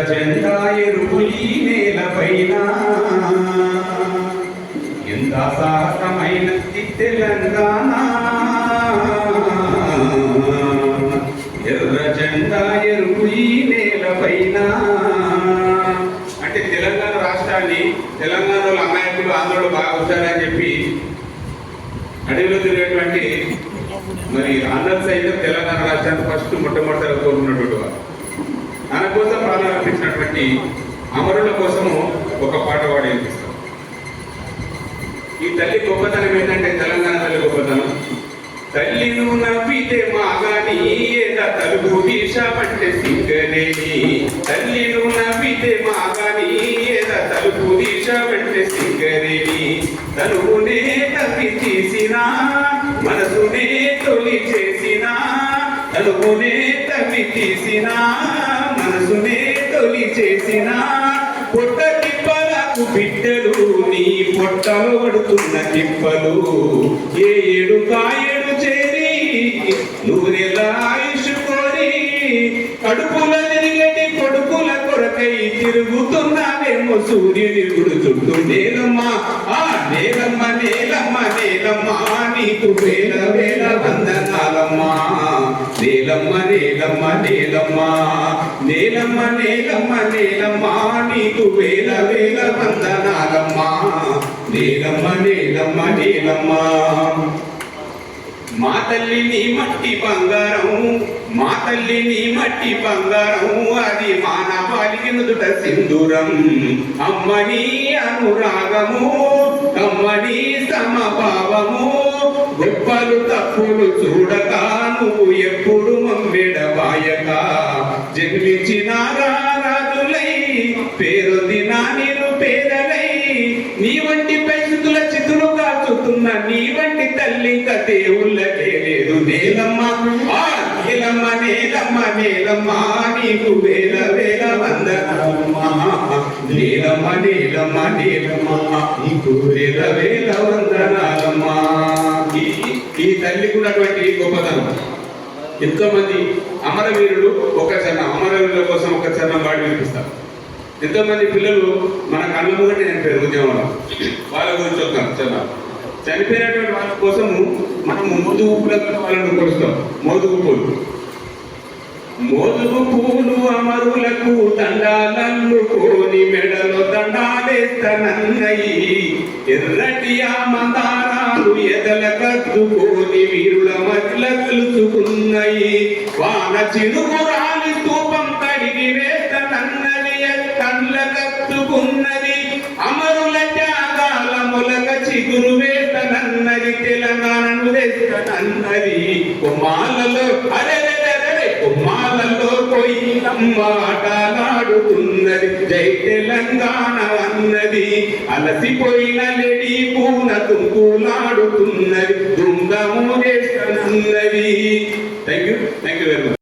జెండా ఎరుపులి నేలపైన ఎంత సాహసమైన తెలంగాణ. ఎర్ర జెండా ఎరుపులి నేలపైన అంటే తెలంగాణ రాష్ట్రాన్ని తెలంగాణలో అమాయకులు ఆంధ్రలో బాగా వచ్చారని చెప్పి అడవిలో తిరిగేటువంటి మరి ఆంధ్ర సైతం తెలంగాణ రాష్ట్రాన్ని ఫస్ట్ మొట్టమొదటిగా కోరుకున్నటువంటి వారు. తన కోసం ప్రాణాలు అర్పించినటువంటి అమరుల కోసము ఒక పాట పాడి వినిపిస్తాం. ఈ తల్లి గొప్పతనం ఏంటంటే తెలంగాణ తల్లి గొప్పతనం. తల్లి నువ్వు నవ్వితే మాగాని ఏదా తలుపు తీశామంటే సింగరేని. తల్లి నువ్వు నవ్వితే మాగాని ఏదా తలుపు తీశామంటే సింగరేని. తలుపునే తవ్వి తీసినా మనసునే తొలి చేసినా. తలుపునే తవ్వి తీసినా మనసునే తొలి చేసిన. పొట్ట తిప్పలకు బిడ్డలు నీ పొట్టలు పడుతున్న తిప్పలు. ఏ ఏడు కాయడు చేరి నూనెల ఆయుష్ కోరి కడుపుల తిరిగటి కొడుకుల కొరకై తిరుగుతున్నావేమో సూర్యుని గుడి చుట్టూ. నేలమ్మా ఆ నేలమ్మ నేలమ్మ నేలమ్మ నీకు వేల వేల వందనాలమ్మా. నేలమ్మ నేలమ్మ నేలమ్మ నేలమ్మ నేలమ్మ నేలమ్మ నీకు వేల వేల వందనాలమ్మా. నేలమ్మ నేలమ్మ నేలమ్మ. మా తల్లి నీ మట్టి బంగారం, మా తల్లి నీ మట్టి బంగారం. అది మానవాళికి నుదుట సింధూరం. అమ్మని అనురాగము అమ్మని సమభావము. గొప్పలు తప్పులు చూడక నువ్వు ఎప్పుడు మమ్మెడబాయక. జన్మించిన రాజులై పేరొందిన నిరుపేదలై నీ వంటి పరిస్థితుల చితులు కాచుతున్న నీ వంటి తల్లి ఇంకా దేవుళ్ళకే లేదు. నేలమ్మ ఆ నేలమ్మ నేలమ్మ నేలమ్మ నీకు వేల వేల వందనాలమ్మా. నేలమ్మ నేలమ్మ నేలమ్మ నీకు వేల వేల వందనాలమ్మా. ఈ తల్లికి ఉన్నటువంటి గొప్పతనం. ఎంతోమంది అమరవీరులు ఒక చరణం అమరవీరుల కోసం ఒక చరణం పాడి వినిపిస్తారు. ఎంతోమంది పిల్లలు మన కళ్ళ ముంగట చనిపోయారు ఉద్యమంలో. వాళ్ళ గురించి ఒక చరణం. చనిపోయినటువంటి వాళ్ళ కోసము మనం మోదుగు పూలతో వాళ్ళను కొలుస్తాం. మోదుగు పూలు మోదుగు పూలు అమరులకు దండాలల్లుకోని మెడలో దండాలేస్తనన్నయి. ఎర్రటి ఆ మందారాలు ఎదల కద్దుకోని వీరుల మధ్యల కలుసుకున్నాయి. వాన చినుకు రాలి స్తూపం కడిగి వేస్తనన్నది కళ్ళ కత్తుకున్నది. అమరుల త్యాగాల మొలక చిగురు వేస్తనన్నది. తెలంగాణను వేస్తనన్నది. కొమ్మాలలో అరే కొమ్మాలలో కొయ్యమ్మ ఆటలాడుతున్నది. జై తెలంగాణ అన్నది. అలసిపోయిన లేడీ పూన తుంకులాడుతున్నది. దుంగము చేస్తనన్నది. Thank you very much.